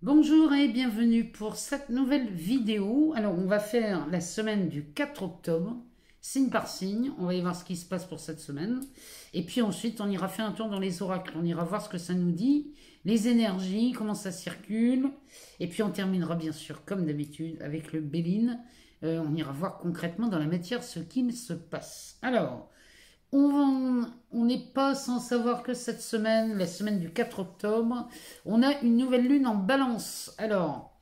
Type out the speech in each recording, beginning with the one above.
Bonjour et bienvenue pour cette nouvelle vidéo. Alors, on va faire la semaine du 4 octobre, signe par signe. On va y voir ce qui se passe pour cette semaine. Et puis ensuite, on ira faire un tour dans les oracles. On ira voir ce que ça nous dit, les énergies, comment ça circule. Et puis, on terminera bien sûr, comme d'habitude, avec le Béline. On ira voir concrètement dans la matière ce qu'il se passe. Alors, on n'est pas sans savoir que cette semaine, la semaine du 4 octobre, on a une nouvelle lune en balance. Alors,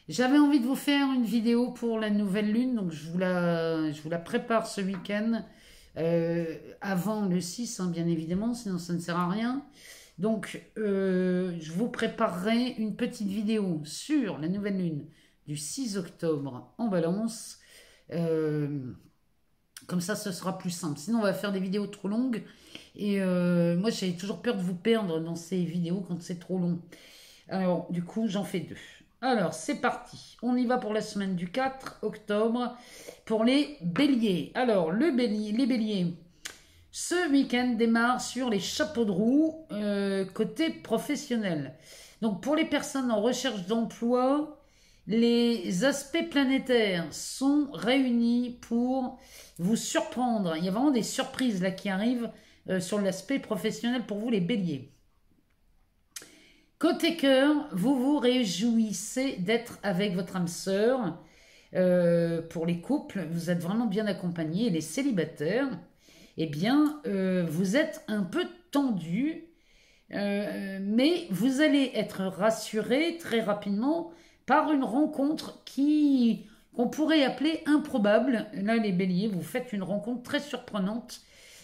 j'avais envie de vous faire une vidéo pour la nouvelle lune, donc je vous la prépare ce week-end, avant le 6, hein, bien évidemment, sinon ça ne sert à rien. Donc, je vous préparerai une petite vidéo sur la nouvelle lune du 6 octobre en balance. Comme ça, ce sera plus simple. Sinon, on va faire des vidéos trop longues. Et moi, j'ai toujours peur de vous perdre dans ces vidéos quand c'est trop long. Alors, du coup, j'en fais deux. Alors, c'est parti. On y va pour la semaine du 4 octobre pour les béliers. Alors, les béliers, ce week-end démarre sur les chapeaux de roue côté professionnel. Donc, pour les personnes en recherche d'emploi, les aspects planétaires sont réunis pour vous surprendre. Il y a vraiment des surprises là qui arrivent sur l'aspect professionnel pour vous les béliers. Côté cœur, vous vous réjouissez d'être avec votre âme sœur. Pour les couples, vous êtes vraiment bien accompagnés. Et les célibataires, eh bien, vous êtes un peu tendus, mais vous allez être rassurés très rapidement par une rencontre qu'on pourrait appeler improbable. Là, les béliers, vous faites une rencontre très surprenante.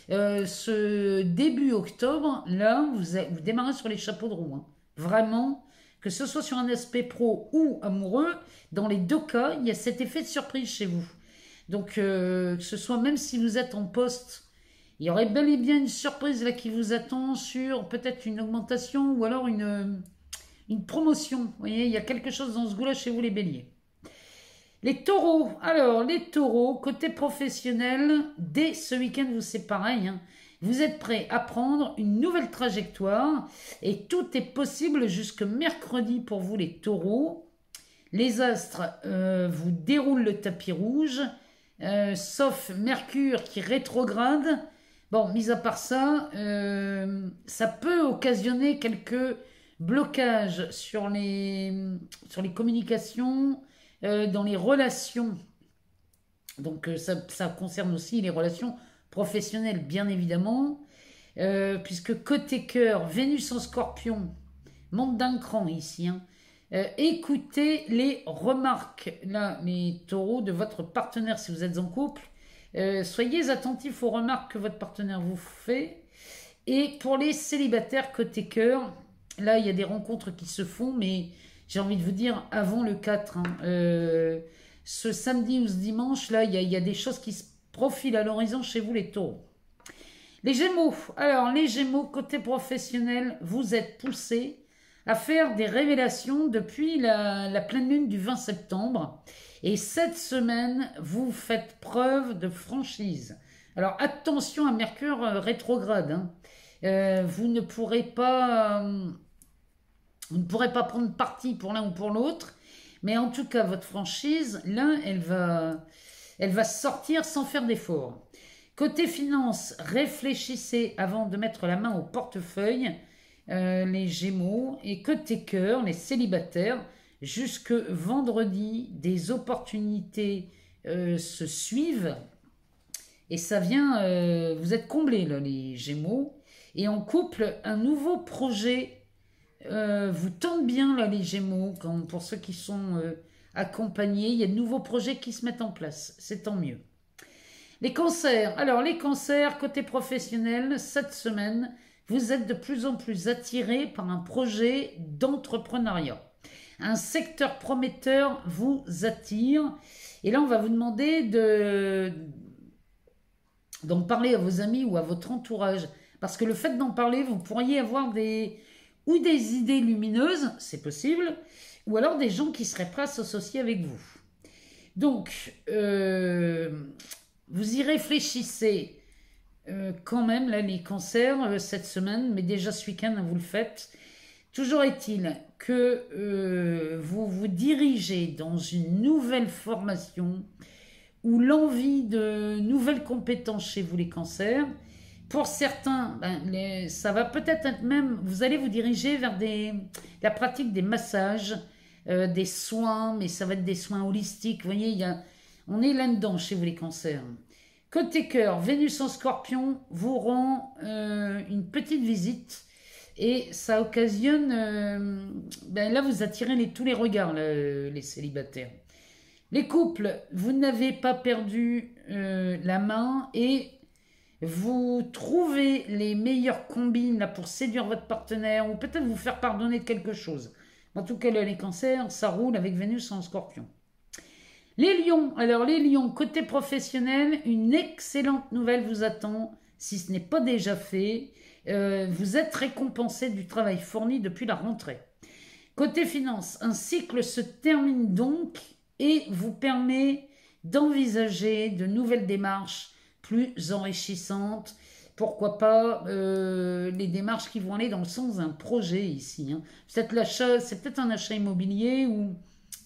Ce début octobre, là, vous démarrez sur les chapeaux de roue, hein. Vraiment, que ce soit sur un aspect pro ou amoureux, dans les deux cas, il y a cet effet de surprise chez vous. Donc, que ce soit même si vous êtes en poste, il y aurait bel et bien une surprise là qui vous attend sur peut-être une augmentation ou alors une promotion. Vous voyez, il y a quelque chose dans ce goût-là chez vous, les béliers. Les taureaux. Alors, les taureaux, côté professionnel, dès ce week-end, c'est pareil, hein. Vous êtes prêts à prendre une nouvelle trajectoire et tout est possible jusque mercredi pour vous, les taureaux. Les astres vous déroulent le tapis rouge, sauf Mercure qui rétrograde. Bon, mis à part ça, ça peut occasionner quelques blocages sur les communications, dans les relations. Donc ça concerne aussi les relations professionnelles, bien évidemment, puisque côté cœur, Vénus en scorpion monte d'un cran ici, hein. Écoutez les remarques, là, les taureaux, de votre partenaire si vous êtes en couple. Soyez attentifs aux remarques que votre partenaire vous fait. Et pour les célibataires côté cœur, là, il y a des rencontres qui se font, mais j'ai envie de vous dire avant le 4, hein. Ce samedi ou ce dimanche, là, il y a des choses qui se profilent à l'horizon chez vous, les taureaux. Les gémeaux. Alors, les gémeaux, côté professionnel, vous êtes poussés à faire des révélations depuis la pleine lune du 20 septembre. Et cette semaine, vous faites preuve de franchise. Alors, attention à Mercure rétrograde, hein. Vous ne pourrez pas prendre parti pour l'un ou pour l'autre, mais en tout cas, votre franchise, là, elle va sortir sans faire d'effort. Côté finance, réfléchissez avant de mettre la main au portefeuille, les gémeaux. Et côté cœur, les célibataires, jusque vendredi, des opportunités se suivent. Et ça vient, vous êtes comblés, là, les gémeaux. Et en couple, un nouveau projet vous tente bien, là, les gémeaux. Pour ceux qui sont accompagnés, il y a de nouveaux projets qui se mettent en place. C'est tant mieux. Les cancers. Alors, les cancers, côté professionnel, cette semaine, vous êtes de plus en plus attirés par un projet d'entrepreneuriat. Un secteur prometteur vous attire. Et là, on va vous demander d'en parler à vos amis ou à votre entourage. Parce que le fait d'en parler, vous pourriez avoir des idées lumineuses, c'est possible, ou alors des gens qui seraient prêts à s'associer avec vous. Donc, vous y réfléchissez quand même, là, les cancers, cette semaine, mais déjà ce week-end, vous le faites. Toujours est-il que vous vous dirigez dans une nouvelle formation ou l'envie de nouvelles compétences chez vous les cancers. Pour certains, ça va peut-être être même, vous allez vous diriger vers la pratique des massages, des soins, mais ça va être des soins holistiques. Vous voyez, on est là-dedans chez vous les cancers. Côté cœur, Vénus en Scorpion vous rend une petite visite et ça occasionne, là vous attirez tous les regards, là, les célibataires. Les couples, vous n'avez pas perdu la main et vous trouvez les meilleures combines là, pour séduire votre partenaire ou peut-être vous faire pardonner de quelque chose. En tout cas, là, les cancers, ça roule avec Vénus en Scorpion. Les lions, alors les lions, côté professionnel, une excellente nouvelle vous attend, si ce n'est pas déjà fait. Vous êtes récompensé du travail fourni depuis la rentrée. Côté finance, un cycle se termine donc et vous permet d'envisager de nouvelles démarches plus enrichissantes. Pourquoi pas les démarches qui vont aller dans le sens d'un projet ici. Hein. C'est peut-être un achat immobilier ou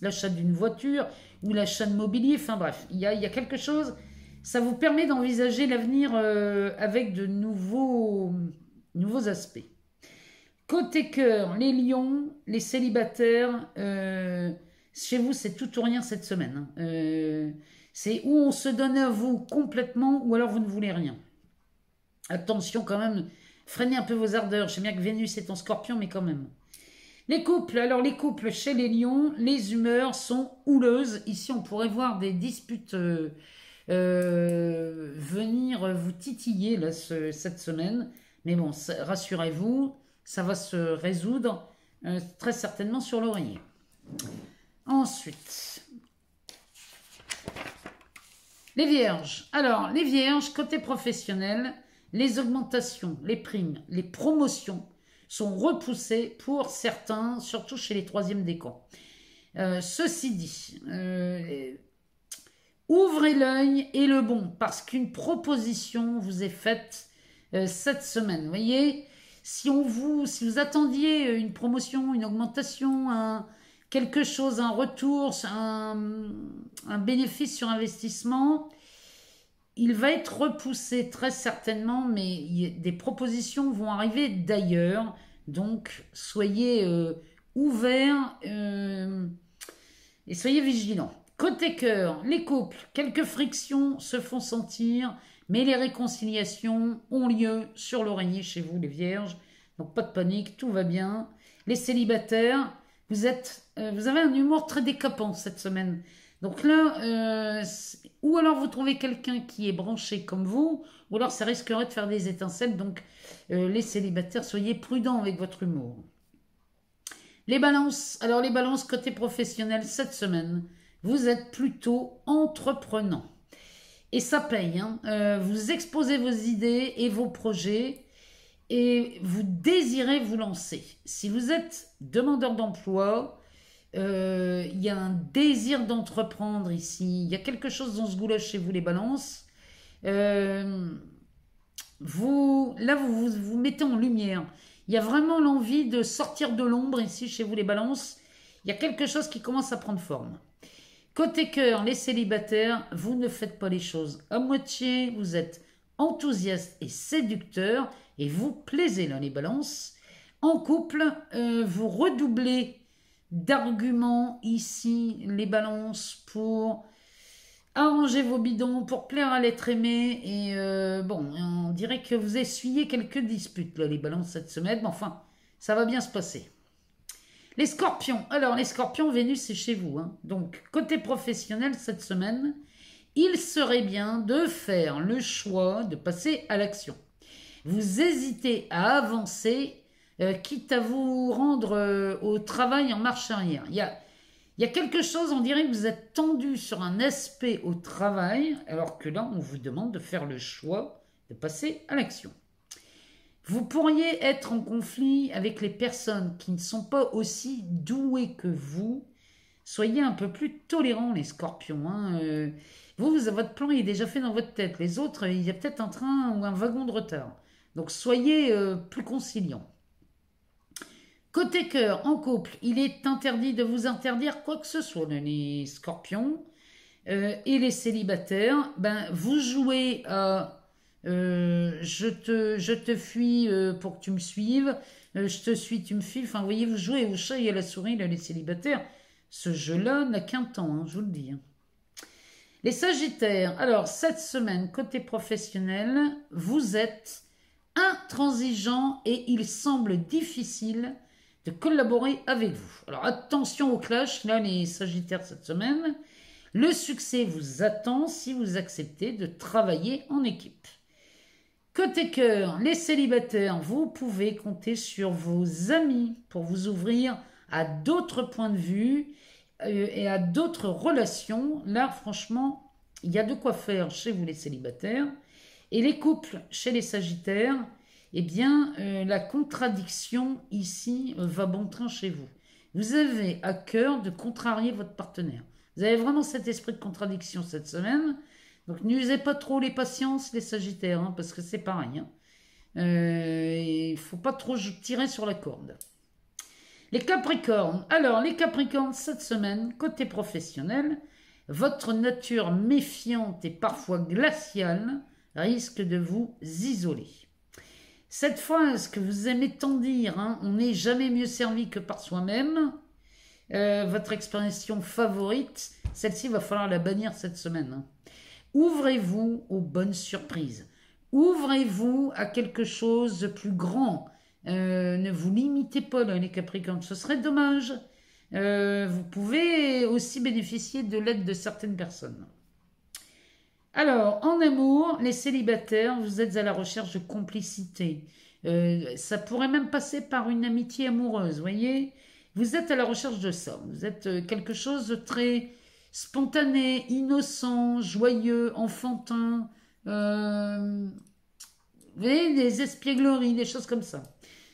l'achat d'une voiture ou l'achat de mobilier. Enfin bref, il y a quelque chose. Ça vous permet d'envisager l'avenir avec de nouveaux aspects. Côté cœur, les lions, les célibataires, chez vous c'est tout ou rien cette semaine. Hein. C'est où on se donne à vous complètement ou alors vous ne voulez rien. Attention quand même, freinez un peu vos ardeurs. Je sais bien que Vénus est en Scorpion, mais quand même. Les couples, alors les couples chez les lions, les humeurs sont houleuses. Ici on pourrait voir des disputes venir vous titiller là, cette semaine. Mais bon, rassurez-vous, ça va se résoudre très certainement sur l'oreiller. Ensuite, les vierges. Alors, les vierges, côté professionnel, les augmentations, les primes, les promotions sont repoussées pour certains, surtout chez les troisièmes décans. Ceci dit, ouvrez l'œil et le bon, parce qu'une proposition vous est faite cette semaine. Vous voyez, si vous attendiez une promotion, une augmentation, quelque chose, un retour, un bénéfice sur investissement, il va être repoussé très certainement, mais des propositions vont arriver d'ailleurs. Donc, soyez ouverts et soyez vigilants. Côté cœur, les couples, quelques frictions se font sentir, mais les réconciliations ont lieu sur l'oreiller chez vous, les vierges. Donc, pas de panique, tout va bien. Les célibataires, vous avez un humour très décapant cette semaine. Donc là, ou alors vous trouvez quelqu'un qui est branché comme vous, ou alors ça risquerait de faire des étincelles. Donc les célibataires, soyez prudents avec votre humour. Les balances, alors les balances côté professionnel cette semaine, vous êtes plutôt entreprenant. Et ça paye, hein. Vous exposez vos idées et vos projets et vous désirez vous lancer. Si vous êtes demandeur d'emploi, il y a un désir d'entreprendre ici. Il y a quelque chose dans ce goût-là chez vous, les balances. Vous mettez en lumière. Il y a vraiment l'envie de sortir de l'ombre ici chez vous, les balances. Il y a quelque chose qui commence à prendre forme. Côté cœur, les célibataires, vous ne faites pas les choses à moitié. Vous êtes enthousiaste et séducteur et vous plaisez là, les balances. En couple, vous redoublez d'arguments ici, les balances, pour arranger vos bidons, pour plaire à l'être aimé. Et on dirait que vous essuyez quelques disputes, là, les balances, cette semaine. Mais enfin, ça va bien se passer. Les scorpions. Alors, les scorpions, Vénus, c'est chez vous. Hein. Donc, côté professionnel, cette semaine, il serait bien de faire le choix de passer à l'action. Vous hésitez à avancer, quitte à vous rendre au travail en marche arrière. Il y a quelque chose, on dirait que vous êtes tendu sur un aspect au travail, alors que là, on vous demande de faire le choix de passer à l'action. Vous pourriez être en conflit avec les personnes qui ne sont pas aussi douées que vous. Soyez un peu plus tolérants, les scorpions. Hein. Votre plan est déjà fait dans votre tête. Les autres, il y a peut-être un train ou un wagon de retard. Donc, soyez plus conciliants. Côté cœur, en couple, il est interdit de vous interdire quoi que ce soit, les scorpions et les célibataires. Ben, vous jouez à je te fuis pour que tu me suives, je te suis, tu me fuis. Enfin, vous voyez, vous jouez au chat et à la souris, là, les célibataires. Ce jeu-là n'a qu'un temps, hein, je vous le dis. Hein. Les Sagittaires, alors cette semaine, côté professionnel, vous êtes intransigeant et il semble difficile de collaborer avec vous. Alors attention au clash, là les Sagittaires cette semaine, le succès vous attend si vous acceptez de travailler en équipe. Côté cœur, les célibataires, vous pouvez compter sur vos amis pour vous ouvrir à d'autres points de vue et à d'autres relations. Là, franchement, il y a de quoi faire chez vous les célibataires. Et les couples chez les Sagittaires, eh bien, la contradiction ici va bon train chez vous. Vous avez à cœur de contrarier votre partenaire. Vous avez vraiment cet esprit de contradiction cette semaine. Donc, n'usez pas trop les patiences, les Sagittaires, hein, parce que c'est pareil. Hein. Il ne faut pas trop tirer sur la corde. Les Capricornes. Alors, les Capricornes, cette semaine, côté professionnel, votre nature méfiante et parfois glaciale risque de vous isoler. Cette phrase que vous aimez tant dire, hein, on n'est jamais mieux servi que par soi-même, votre expression favorite, celle-ci va falloir la bannir cette semaine. Hein. Ouvrez-vous aux bonnes surprises. Ouvrez-vous à quelque chose de plus grand. Ne vous limitez pas, là, les Capricornes, ce serait dommage. Vous pouvez aussi bénéficier de l'aide de certaines personnes. Alors, en amour, les célibataires, vous êtes à la recherche de complicité. Ça pourrait même passer par une amitié amoureuse, voyez. Vous êtes à la recherche de ça. Vous êtes quelque chose de très spontané, innocent, joyeux, enfantin. Vous voyez, des espiègleries, des choses comme ça.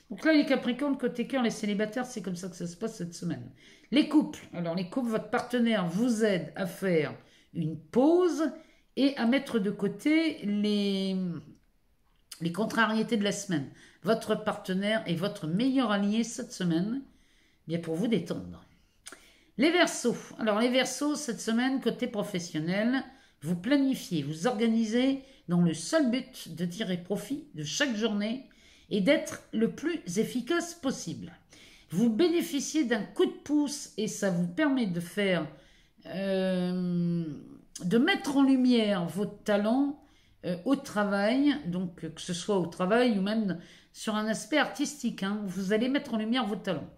Donc là, les Capricornes, côté cœur, les célibataires, c'est comme ça que ça se passe cette semaine. Les couples. Alors, les couples, votre partenaire vous aide à faire une pause et à mettre de côté les contrariétés de la semaine. Votre partenaire est votre meilleur allié cette semaine, bien pour vous détendre. Les Verseaux. Alors les Verseaux, cette semaine, côté professionnel, vous planifiez, vous organisez dans le seul but de tirer profit de chaque journée et d'être le plus efficace possible. Vous bénéficiez d'un coup de pouce et ça vous permet de faire... de mettre en lumière votre talent au travail, donc que ce soit au travail ou même sur un aspect artistique, hein, vous allez mettre en lumière votre talent.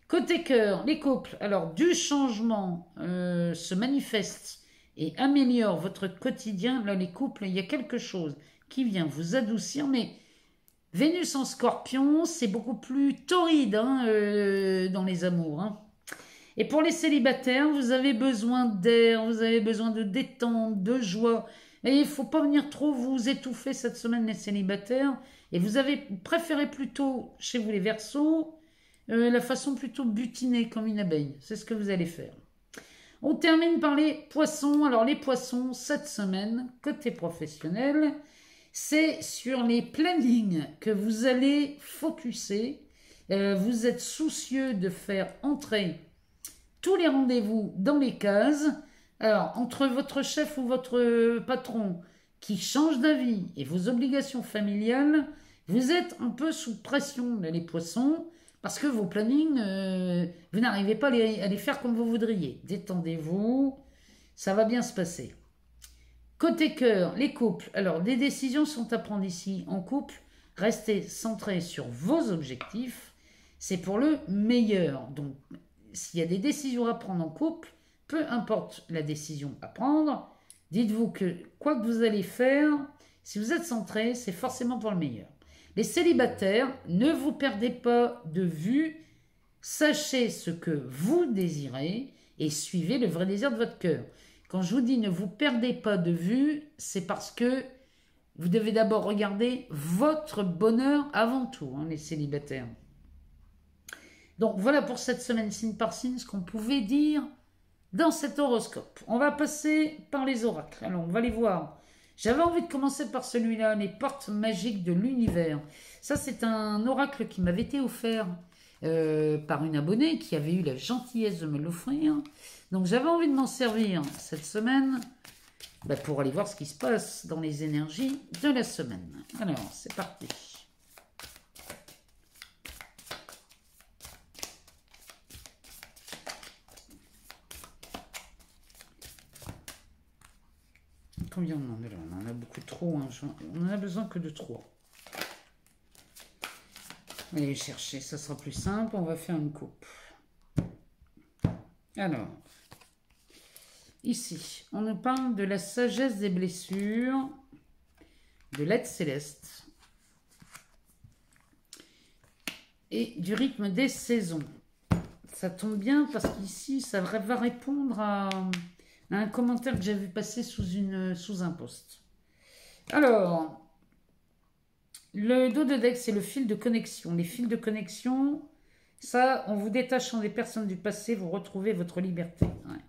Côté cœur, les couples, alors du changement se manifeste et améliore votre quotidien. Là, les couples, il y a quelque chose qui vient vous adoucir, mais Vénus en Scorpion, c'est beaucoup plus torride hein, dans les amours. Hein. Et pour les célibataires, vous avez besoin d'air, vous avez besoin de détente, de joie. Et il ne faut pas venir trop vous étouffer cette semaine, les célibataires. Et vous avez préféré plutôt, chez vous les Verseaux, la façon plutôt butinée comme une abeille. C'est ce que vous allez faire. On termine par les Poissons. Alors les Poissons, cette semaine, côté professionnel, c'est sur les plannings que vous allez focuser. Vous êtes soucieux de faire entrer tous les rendez-vous dans les cases. Alors, entre votre chef ou votre patron qui change d'avis et vos obligations familiales, vous êtes un peu sous pression, là, les Poissons, parce que vos plannings, vous n'arrivez pas à les faire comme vous voudriez. Détendez-vous, ça va bien se passer. Côté cœur, les couples. Alors, des décisions sont à prendre ici en couple. Restez centrés sur vos objectifs. C'est pour le meilleur. Donc, s'il y a des décisions à prendre en couple, peu importe la décision à prendre, dites-vous que quoi que vous allez faire, si vous êtes centré, c'est forcément pour le meilleur. Les célibataires, ne vous perdez pas de vue, sachez ce que vous désirez et suivez le vrai désir de votre cœur. Quand je vous dis ne vous perdez pas de vue, c'est parce que vous devez d'abord regarder votre bonheur avant tout, hein, les célibataires. Donc voilà pour cette semaine signe par signe ce qu'on pouvait dire dans cet horoscope. On va passer par les oracles. Alors on va les voir. J'avais envie de commencer par celui-là, les portes magiques de l'univers. Ça c'est un oracle qui m'avait été offert par une abonnée qui avait eu la gentillesse de me l'offrir. Donc j'avais envie de m'en servir cette semaine pour aller voir ce qui se passe dans les énergies de la semaine. Alors, c'est parti. Combien on en a là? On en a beaucoup trop. Hein. On en a besoin que de 3. Allez chercher, ça sera plus simple. On va faire une coupe. Alors, ici, on nous parle de la sagesse des blessures, de l'aide céleste et du rythme des saisons. Ça tombe bien parce qu'ici, ça va répondre à un commentaire que j'ai vu passer sous un post. Alors, le dos de deck, c'est le fil de connexion. Les fils de connexion, ça, en vous détachant des personnes du passé, vous retrouvez votre liberté. Ouais.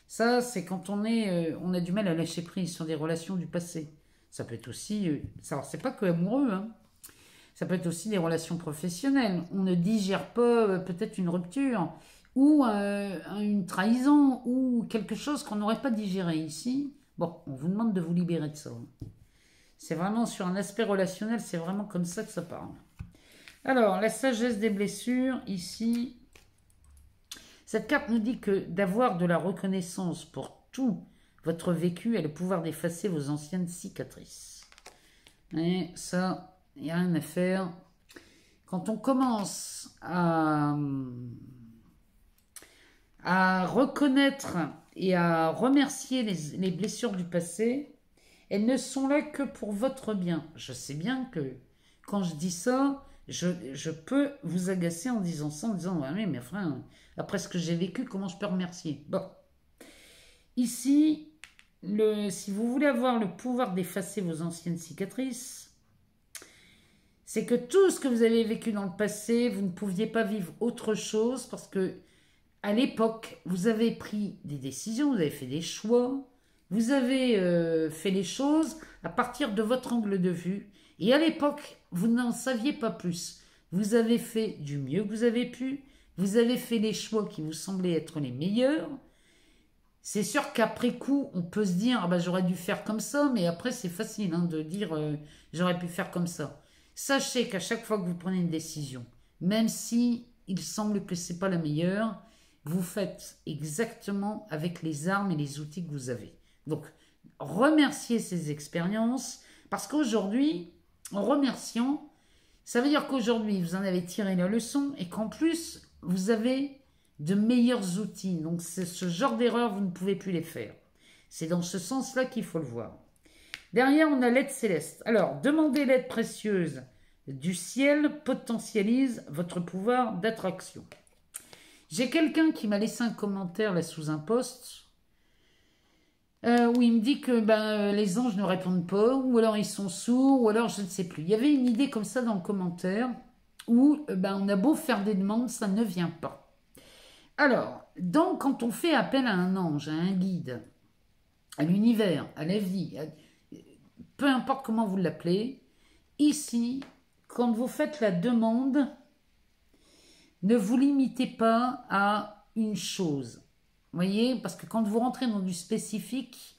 Ça, c'est quand on a du mal à lâcher prise sur des relations du passé. Ça peut être aussi, alors c'est pas que amoureux, hein. Ça peut être aussi des relations professionnelles. On ne digère pas peut-être une rupture ou une trahison ou quelque chose qu'on n'aurait pas digéré ici. Bon, on vous demande de vous libérer de ça. C'est vraiment sur un aspect relationnel, c'est vraiment comme ça que ça parle. Alors, la sagesse des blessures, ici, cette carte nous dit que d'avoir de la reconnaissance pour tout votre vécu a le pouvoir d'effacer vos anciennes cicatrices. Et ça, il n'y a rien à faire. Quand on commence à reconnaître et à remercier les blessures du passé, elles ne sont là que pour votre bien. Je sais bien que quand je dis ça, je peux vous agacer en disant ça, en disant ouais, mais enfin, après ce que j'ai vécu, comment je peux remercier? Bon. Ici, si vous voulez avoir le pouvoir d'effacer vos anciennes cicatrices, c'est que tout ce que vous avez vécu dans le passé, vous ne pouviez pas vivre autre chose parce que à l'époque, vous avez pris des décisions, vous avez fait des choix, vous avez fait les choses à partir de votre angle de vue. Et à l'époque, vous n'en saviez pas plus. Vous avez fait du mieux que vous avez pu. Vous avez fait les choix qui vous semblaient être les meilleurs. C'est sûr qu'après coup, on peut se dire ah ben, j'aurais dû faire comme ça, mais après c'est facile hein, de dire j'aurais pu faire comme ça. Sachez qu'à chaque fois que vous prenez une décision, même si il semble que ce n'est pas la meilleure, vous faites exactement avec les armes et les outils que vous avez. Donc, remerciez ces expériences, parce qu'aujourd'hui, en remerciant, ça veut dire qu'aujourd'hui, vous en avez tiré la leçon et qu'en plus, vous avez de meilleurs outils. Donc, ce genre d'erreur, vous ne pouvez plus les faire. C'est dans ce sens-là qu'il faut le voir. Derrière, on a l'aide céleste. Alors, demander l'aide précieuse du ciel potentialise votre pouvoir d'attraction. J'ai quelqu'un qui m'a laissé un commentaire là sous un post où il me dit que les anges ne répondent pas, ou alors ils sont sourds, ou alors je ne sais plus. Il y avait une idée comme ça dans le commentaire où on a beau faire des demandes, ça ne vient pas. Alors, donc quand on fait appel à un ange, à un guide, à l'univers, à la vie, peu importe comment vous l'appelez, ici, quand vous faites la demande, ne vous limitez pas à une chose. Vous voyez, parce que quand vous rentrez dans du spécifique,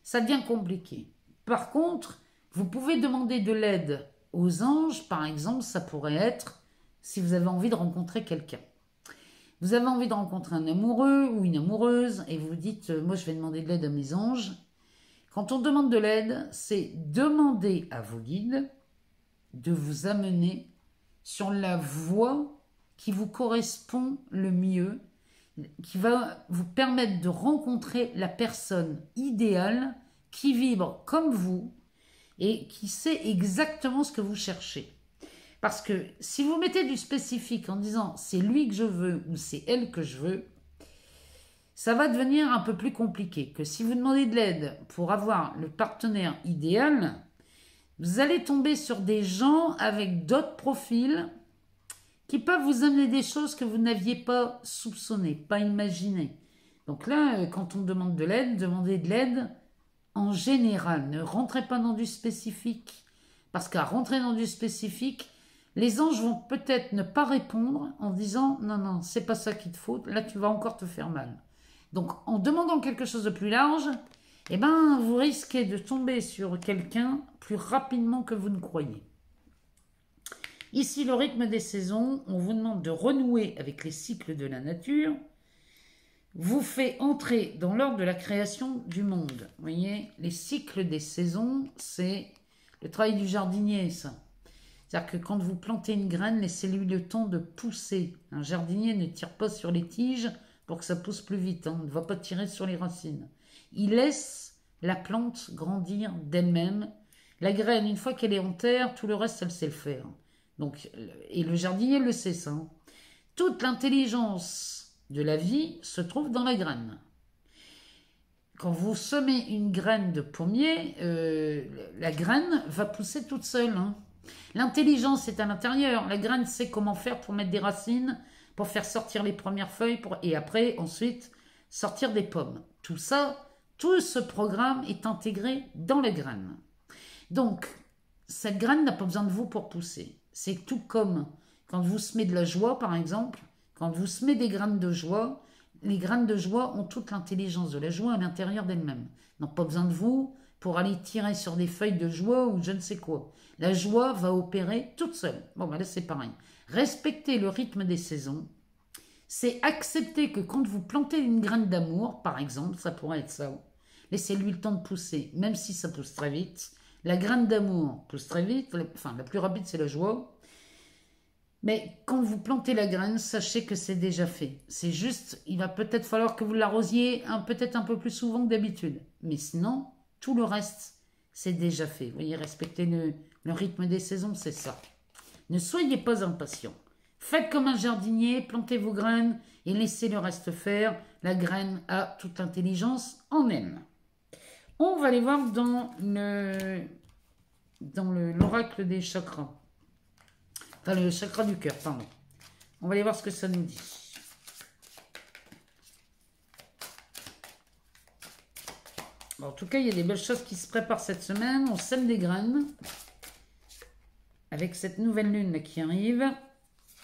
ça devient compliqué. Par contre, vous pouvez demander de l'aide aux anges. Par exemple, ça pourrait être si vous avez envie de rencontrer quelqu'un. Vous avez envie de rencontrer un amoureux ou une amoureuse et vous vous dites, moi je vais demander de l'aide à mes anges. Quand on demande de l'aide, c'est demander à vos guides de vous amener sur la voie qui vous correspond le mieux, qui va vous permettre de rencontrer la personne idéale qui vibre comme vous et qui sait exactement ce que vous cherchez. Parce que si vous mettez du spécifique en disant c'est lui que je veux ou c'est elle que je veux, ça va devenir un peu plus compliqué que si vous demandez de l'aide pour avoir le partenaire idéal, vous allez tomber sur des gens avec d'autres profils qui peuvent vous amener des choses que vous n'aviez pas soupçonnées, pas imaginées. Donc là, quand on demande de l'aide, demandez de l'aide en général. Ne rentrez pas dans du spécifique, parce qu'à rentrer dans du spécifique, Les anges vont peut-être ne pas répondre en disant non, non, c'est pas ça qu'il te faut, là tu vas encore te faire mal. Donc en demandant quelque chose de plus large, eh ben, vous risquez de tomber sur quelqu'un plus rapidement que vous ne croyez. Ici, le rythme des saisons, on vous demande de renouer avec les cycles de la nature, vous fait entrer dans l'ordre de la création du monde. Vous voyez, les cycles des saisons, c'est le travail du jardinier, ça. C'est-à-dire que quand vous plantez une graine, laissez-lui le temps de pousser. Un jardinier ne tire pas sur les tiges pour que ça pousse plus vite. On ne va pas tirer sur les racines. Il laisse la plante grandir d'elle-même. La graine, une fois qu'elle est en terre, tout le reste, elle sait le faire. Donc, et le jardinier le sait, ça. Toute l'intelligence de la vie se trouve dans la graine. Quand vous semez une graine de pommier, la graine va pousser toute seule. L'intelligence est à l'intérieur. La graine sait comment faire pour mettre des racines, pour faire sortir les premières feuilles, et après, ensuite, sortir des pommes. Tout ça, tout ce programme est intégré dans la graine. Donc, cette graine n'a pas besoin de vous pour pousser. C'est tout comme quand vous semez de la joie, par exemple. Quand vous semez des graines de joie, les graines de joie ont toute l'intelligence de la joie à l'intérieur d'elles-mêmes. N'ont pas besoin de vous pour aller tirer sur des feuilles de joie ou je ne sais quoi. La joie va opérer toute seule. Bon, ben là, c'est pareil. Respecter le rythme des saisons, c'est accepter que quand vous plantez une graine d'amour, par exemple, ça pourrait être ça, laissez-lui le temps de pousser, même si ça pousse très vite. La graine d'amour pousse très vite, enfin, la plus rapide, c'est la joie. Mais quand vous plantez la graine, sachez que c'est déjà fait. C'est juste, il va peut-être falloir que vous l'arrosiez peut-être un peu plus souvent que d'habitude. Mais sinon, tout le reste, c'est déjà fait. Vous voyez, respecter le rythme des saisons, c'est ça. Ne soyez pas impatient. Faites comme un jardinier, plantez vos graines et laissez le reste faire. La graine a toute l'intelligence en elle. On va aller voir dans l'oracle des chakras. Enfin, le chakra du cœur, pardon. On va aller voir ce que ça nous dit. Bon, en tout cas, il y a des belles choses qui se préparent cette semaine. On sème des graines. Avec cette nouvelle lune là, qui arrive.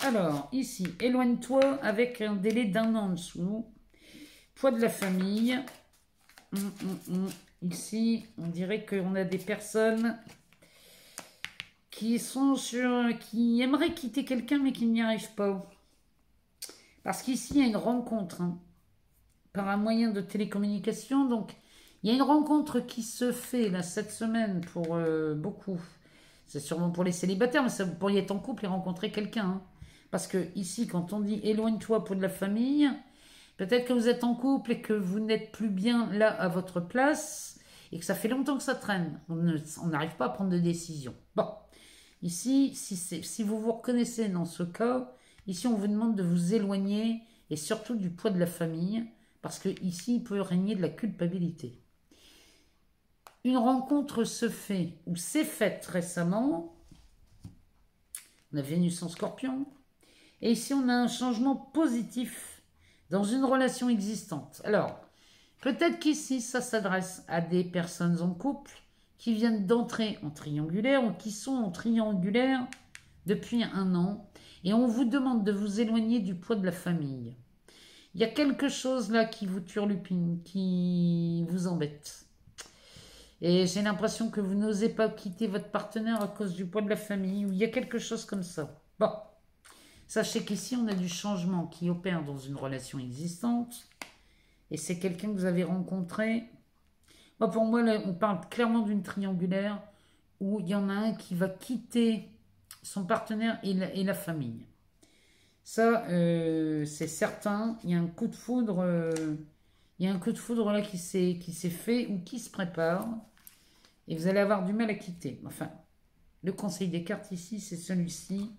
Alors, ici, éloigne-toi avec un délai d'1 an en dessous. Poids de la famille. Ici, on dirait qu'on a des personnes qui aimeraient quitter quelqu'un mais qui n'y arrivent pas. Parce qu'ici, il y a une rencontre par un moyen de télécommunication. Donc, il y a une rencontre qui se fait là cette semaine pour beaucoup. C'est sûrement pour les célibataires, mais ça, vous pourriez être en couple et rencontrer quelqu'un. Parce que ici, quand on dit éloigne-toi pour de la famille, peut-être que vous êtes en couple et que vous n'êtes plus bien là à votre place et que ça fait longtemps que ça traîne. On n'arrive pas à prendre de décision. Bon. Ici, si vous vous reconnaissez dans ce cas, ici on vous demande de vous éloigner et surtout du poids de la famille, parce que ici il peut régner de la culpabilité. Une rencontre se fait ou s'est faite récemment, on a Vénus en Scorpion, et ici on a un changement positif dans une relation existante. Alors, peut-être qu'ici ça s'adresse à des personnes en couple, qui viennent d'entrer en triangulaire ou qui sont en triangulaire depuis 1 an et on vous demande de vous éloigner du poids de la famille. Il y a quelque chose là qui vous turlupine, qui vous embête. Et j'ai l'impression que vous n'osez pas quitter votre partenaire à cause du poids de la famille ou il y a quelque chose comme ça. Bon, sachez qu'ici on a du changement qui opère dans une relation existante et c'est quelqu'un que vous avez rencontré. Pour moi, là, on parle clairement d'une triangulaire où il y en a un qui va quitter son partenaire et la famille. Ça, c'est certain. Il y a un coup de foudre, là qui s'est fait ou qui se prépare. Et vous allez avoir du mal à quitter. Enfin, le conseil des cartes ici, c'est celui-ci.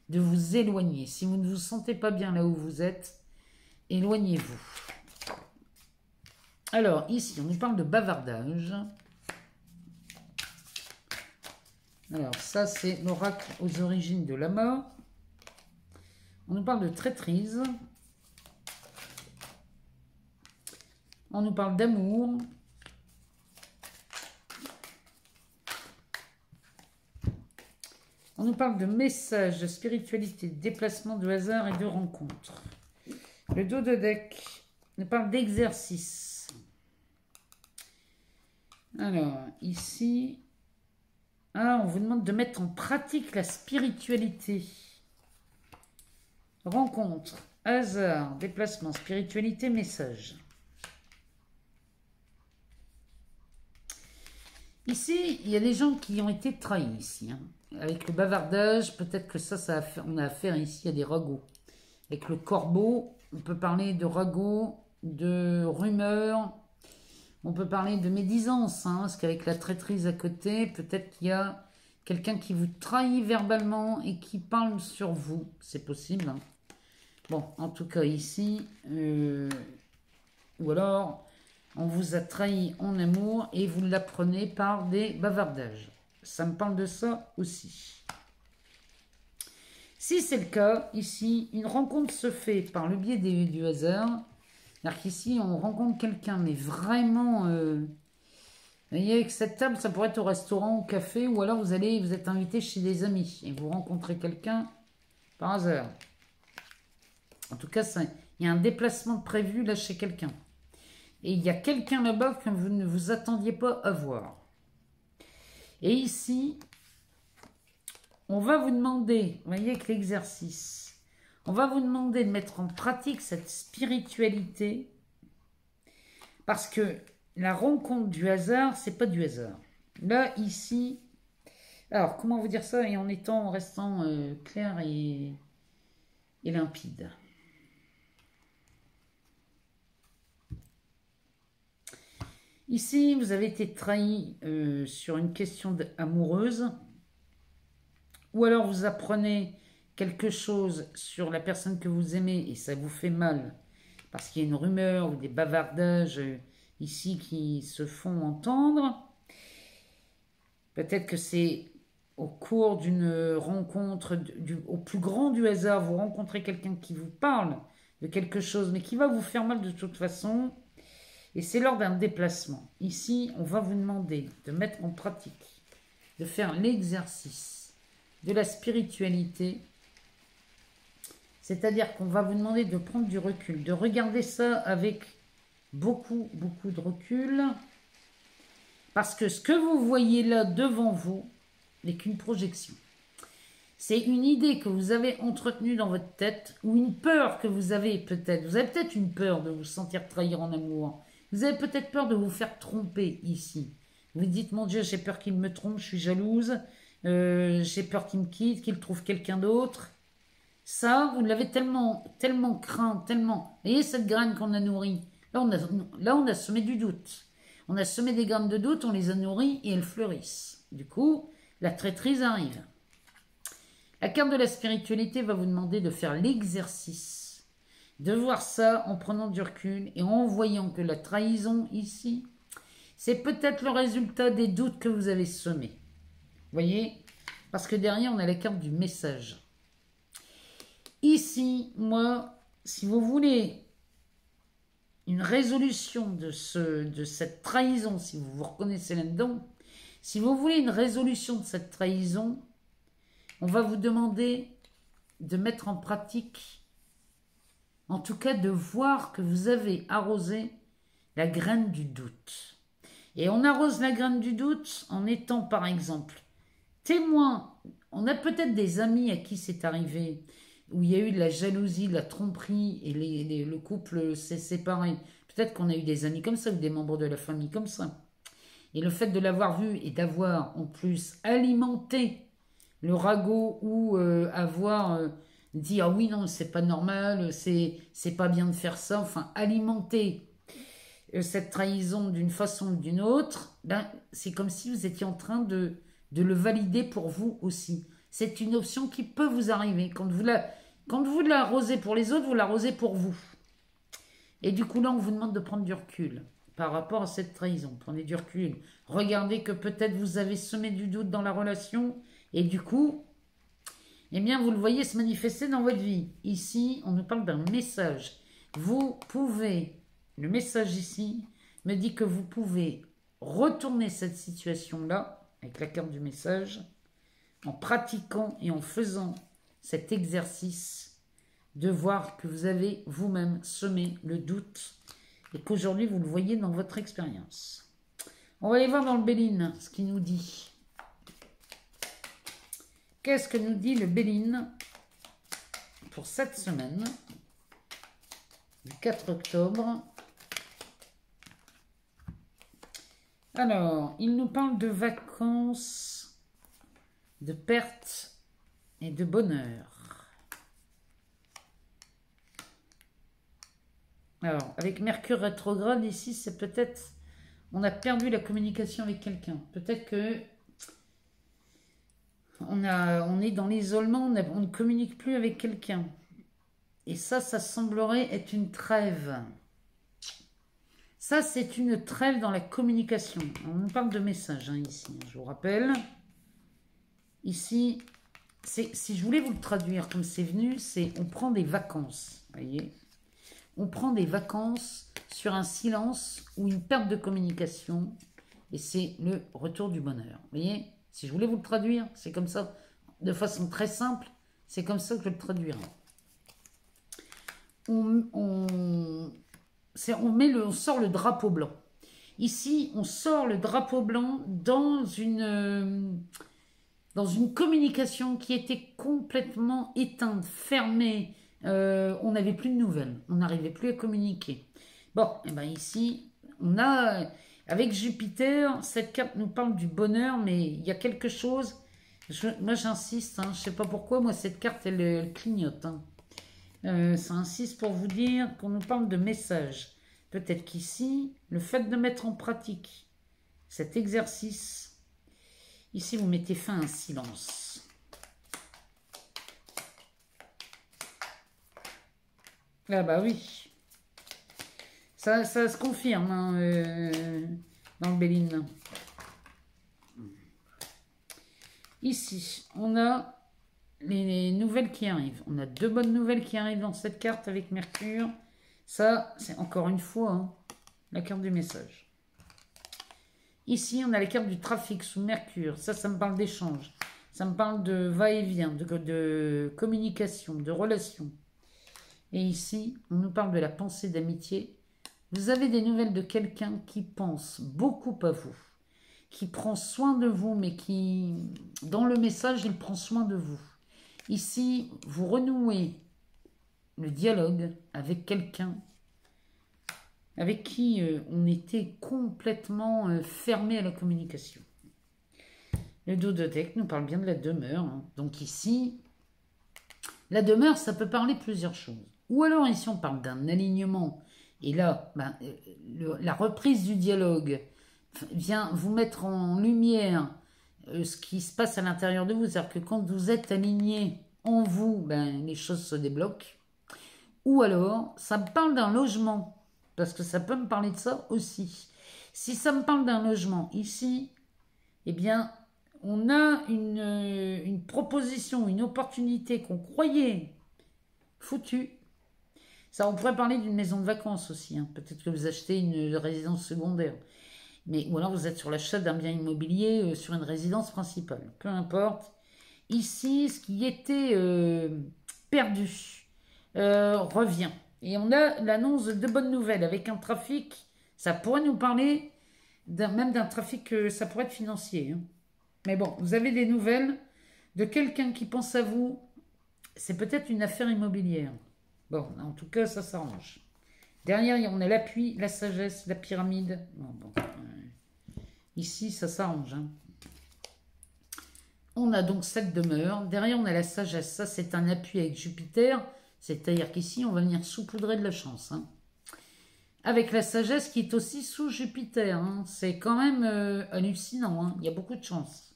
De vous éloigner. Si vous ne vous sentez pas bien là où vous êtes, éloignez-vous. Alors, ici, on nous parle de bavardage. Alors, ça, c'est l'oracle aux origines de la mort. On nous parle de traîtrise. On nous parle d'amour. On nous parle de messages, de spiritualité, de déplacement, de hasard et de rencontres. Le dos de deck nous parle d'exercice. Alors, ici, on vous demande de mettre en pratique la spiritualité. Rencontre, hasard, déplacement, spiritualité, message. Ici, il y a des gens qui ont été trahis ici. Avec le bavardage, peut-être que on a affaire ici à des ragots. Avec le corbeau, on peut parler de ragots, de rumeurs, on peut parler de médisance, parce qu'avec la traîtrise à côté, peut-être qu'il y a quelqu'un qui vous trahit verbalement et qui parle sur vous. C'est possible. Bon, en tout cas ici, ou alors on vous a trahi en amour et vous l'apprenez par des bavardages. Ça me parle de ça aussi. Si c'est le cas, ici, une rencontre se fait par le biais du hasard. C'est-à-dire qu'ici, on rencontre quelqu'un, mais vraiment... vous voyez, avec cette table, ça pourrait être au restaurant, au café, ou alors vous êtes invité chez des amis et vous rencontrez quelqu'un par hasard. En tout cas, il y a un déplacement prévu là chez quelqu'un. Et il y a quelqu'un là-bas que vous ne vous attendiez pas à voir. Et ici, on va vous demander, vous voyez avec l'exercice, on va vous demander de mettre en pratique cette spiritualité parce que la rencontre du hasard, c'est pas du hasard. Là, ici, alors comment vous dire ça et en restant clair et limpide. Ici, vous avez été trahi sur une question amoureuse, ou alors vous apprenez quelque chose sur la personne que vous aimez et ça vous fait mal, parce qu'il y a une rumeur ou des bavardages ici qui se font entendre. Peut-être que c'est au cours d'une rencontre, au plus grand du hasard, vous rencontrez quelqu'un qui vous parle de quelque chose, mais qui va vous faire mal de toute façon. Et c'est lors d'un déplacement. Ici, on va vous demander de mettre en pratique, de faire l'exercice de la spiritualité. C'est-à-dire qu'on va vous demander de prendre du recul, de regarder ça avec beaucoup, beaucoup de recul. Parce que ce que vous voyez là devant vous n'est qu'une projection. C'est une idée que vous avez entretenue dans votre tête ou une peur que vous avez peut-être. Vous avez peut-être une peur de vous sentir trahir en amour. Vous avez peut-être peur de vous faire tromper ici. Vous dites, mon Dieu, j'ai peur qu'il me trompe, je suis jalouse, j'ai peur qu'il me quitte, qu'il trouve quelqu'un d'autre. Ça, vous l'avez tellement craint, tellement... Vous voyez cette graine qu'on a nourrie. Là, on a semé du doute. On a semé des graines de doute, on les a nourries et elles fleurissent. Du coup, la traîtrise arrive. La carte de la spiritualité va vous demander de faire l'exercice de voir ça en prenant du recul et en voyant que la trahison ici, c'est peut-être le résultat des doutes que vous avez semés. Vous voyez? Parce que derrière, on a la carte du message. Ici, moi, si vous voulez une résolution de cette trahison, si vous vous reconnaissez là-dedans, si vous voulez une résolution de cette trahison, on va vous demander de mettre en pratique, en tout cas de voir que vous avez arrosé la graine du doute. Et on arrose la graine du doute en étant par exemple témoin. On a peut-être des amis à qui c'est arrivé, où il y a eu de la jalousie, de la tromperie et le couple s'est séparé. Peut-être qu'on a eu des amis comme ça ou des membres de la famille comme ça. Et le fait de l'avoir vu et d'avoir en plus alimenté le ragot ou avoir dit ah oui non c'est pas normal, c'est pas bien de faire ça, enfin alimenter cette trahison d'une façon ou d'une autre, ben, c'est comme si vous étiez en train de le valider pour vous aussi. C'est une option qui peut vous arriver. Quand vous l'arrosez pour les autres, vous l'arrosez pour vous. Et du coup là on vous demande de prendre du recul par rapport à cette trahison. Prenez du recul. Regardez que peut-être vous avez semé du doute dans la relation et du coup, eh bien, vous le voyez se manifester dans votre vie. Ici, on nous parle d'un message. Vous pouvez, le message ici me dit que vous pouvez retourner cette situation-là, avec la carte du message, en pratiquant et en faisant cet exercice de voir que vous avez vous-même semé le doute et qu'aujourd'hui vous le voyez dans votre expérience. On va aller voir dans le Béline ce qu'il nous dit. Qu'est-ce que nous dit le Béline pour cette semaine du 4 octobre? Alors, il nous parle de vacances, de pertes et de bonheur. Alors, avec Mercure rétrograde, ici, c'est peut-être... On a perdu la communication avec quelqu'un. Peut-être que... On est dans l'isolement, on ne communique plus avec quelqu'un. Et ça semblerait être une trêve. Ça, c'est une trêve dans la communication. On nous parle de messages, hein, ici. Je vous rappelle. Ici, si je voulais vous le traduire comme c'est venu, c'est on prend des vacances. Voyez, on prend des vacances sur un silence ou une perte de communication. Et c'est le retour du bonheur. Vous voyez, si je voulais vous le traduire, c'est comme ça. De façon très simple, c'est comme ça que je le traduirai. On sort le drapeau blanc. Ici, on sort le drapeau blanc dans une communication qui était complètement éteinte, fermée. On n'avait plus de nouvelles. On n'arrivait plus à communiquer. Bon, et ben ici, on a, avec Jupiter, cette carte nous parle du bonheur, mais il y a quelque chose. Moi, j'insiste, hein, je ne sais pas pourquoi, moi, cette carte, elle clignote. Hein. Ça insiste pour vous dire qu'on nous parle de messages. Peut-être qu'ici, le fait de mettre en pratique cet exercice, ici vous mettez fin à un silence. Ah bah oui, ça se confirme hein, dans le Béline. Ici, on a les nouvelles qui arrivent. On a 2 bonnes nouvelles qui arrivent dans cette carte avec Mercure. Ça, c'est encore une fois hein, la carte du message. Ici, on a la carte du trafic sous Mercure. Ça me parle d'échange. Ça me parle de va-et-vient, de communication, de relation. Et ici, on nous parle de la pensée d'amitié. Vous avez des nouvelles de quelqu'un qui pense beaucoup à vous, qui prend soin de vous, mais qui, dans le message, il prend soin de vous. Ici, vous renouez le dialogue avec quelqu'un avec qui on était complètement fermé à la communication. Le Dodotech nous parle bien de la demeure. Hein. Donc ici, la demeure, ça peut parler plusieurs choses. Ou alors ici, on parle d'un alignement. Et là, la reprise du dialogue vient vous mettre en lumière ce qui se passe à l'intérieur de vous. C'est-à-dire que quand vous êtes aligné en vous, les choses se débloquent. Ou alors, ça me parle d'un logement, parce que ça peut me parler de ça aussi. Si ça me parle d'un logement ici, eh bien, on a une proposition, une opportunité qu'on croyait foutue. Ça, on pourrait parler d'une maison de vacances aussi. Hein. Peut-être que vous achetez une résidence secondaire. Ou alors vous êtes sur l'achat d'un bien immobilier sur une résidence principale. Peu importe. Ici, ce qui était perdu revient. Et on a l'annonce de bonnes nouvelles avec un trafic. Ça pourrait nous parler même d'un trafic, ça pourrait être financier. Hein. Mais bon, vous avez des nouvelles de quelqu'un qui pense à vous. C'est peut-être une affaire immobilière. Bon, en tout cas, ça s'arrange. Derrière, on a l'appui, la sagesse, la pyramide. Ici, ça s'arrange. Hein. On a donc cette demeure. Derrière, on a la sagesse. Ça, c'est un appui avec Jupiter. C'est-à-dire qu'ici, on va venir saupoudrer de la chance. Hein. Avec la sagesse qui est aussi sous Jupiter. Hein. C'est quand même hallucinant. Hein. Il y a beaucoup de chance.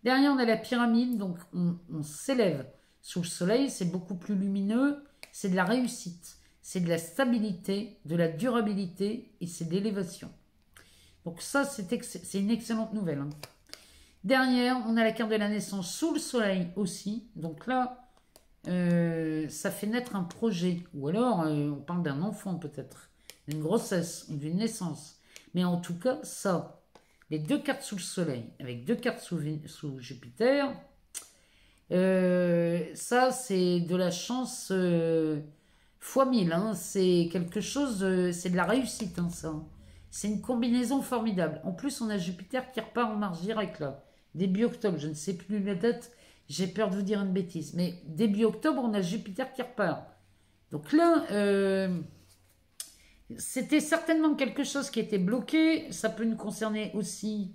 Derrière, on a la pyramide. Donc, on s'élève sous le soleil. C'est beaucoup plus lumineux. C'est de la réussite. C'est de la stabilité, de la durabilité et c'est de l'élévation. Donc ça, c'est une excellente nouvelle. Hein. Derrière, on a la carte de la naissance sous le soleil aussi. Donc là, ça fait naître un projet. Ou alors, on parle d'un enfant peut-être, d'une grossesse ou d'une naissance. Mais en tout cas, ça, les 2 cartes sous le soleil, avec 2 cartes sous Jupiter, ça c'est de la chance fois 1000, hein. C'est quelque chose, c'est de la réussite, hein, ça. C'est une combinaison formidable. En plus, on a Jupiter qui repart en marche directe, là. Début octobre, je ne sais plus la date, j'ai peur de vous dire une bêtise. Mais début octobre, on a Jupiter qui repart. Donc là, c'était certainement quelque chose qui était bloqué. Ça peut nous concerner aussi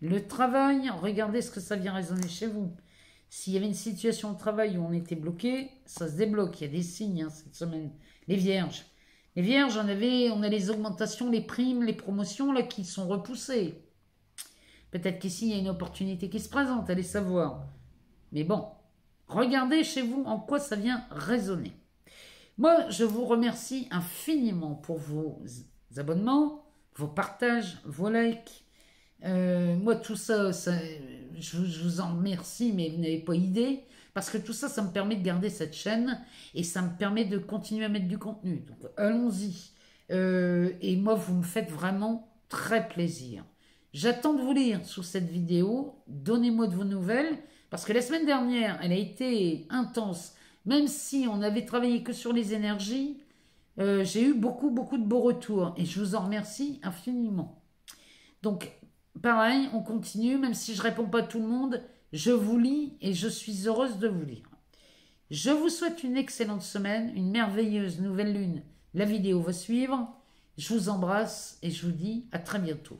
le travail. Regardez ce que ça vient résonner chez vous. S'il y avait une situation de travail où on était bloqué, ça se débloque. Il y a des signes, hein, cette semaine. Les vierges. Les vierges, on a les augmentations, les primes, les promotions là qui sont repoussées. Peut-être qu'ici, il y a une opportunité qui se présente, allez savoir. Mais bon, regardez chez vous en quoi ça vient résonner. Moi, je vous remercie infiniment pour vos abonnements, vos partages, vos likes. Moi, tout ça, je vous en remercie, mais vous n'avez pas idée. Parce que tout ça, ça me permet de garder cette chaîne et ça me permet de continuer à mettre du contenu. Donc, allons-y. Et moi, vous me faites vraiment très plaisir. J'attends de vous lire sous cette vidéo. Donnez-moi de vos nouvelles. Parce que la semaine dernière, elle a été intense. Même si on n'avait travaillé que sur les énergies, j'ai eu beaucoup de beaux retours. Et je vous en remercie infiniment. Donc, pareil, on continue. Même si je ne réponds pas à tout le monde, je vous lis et je suis heureuse de vous lire. Je vous souhaite une excellente semaine, une merveilleuse nouvelle lune. La vidéo va suivre. Je vous embrasse et je vous dis à très bientôt.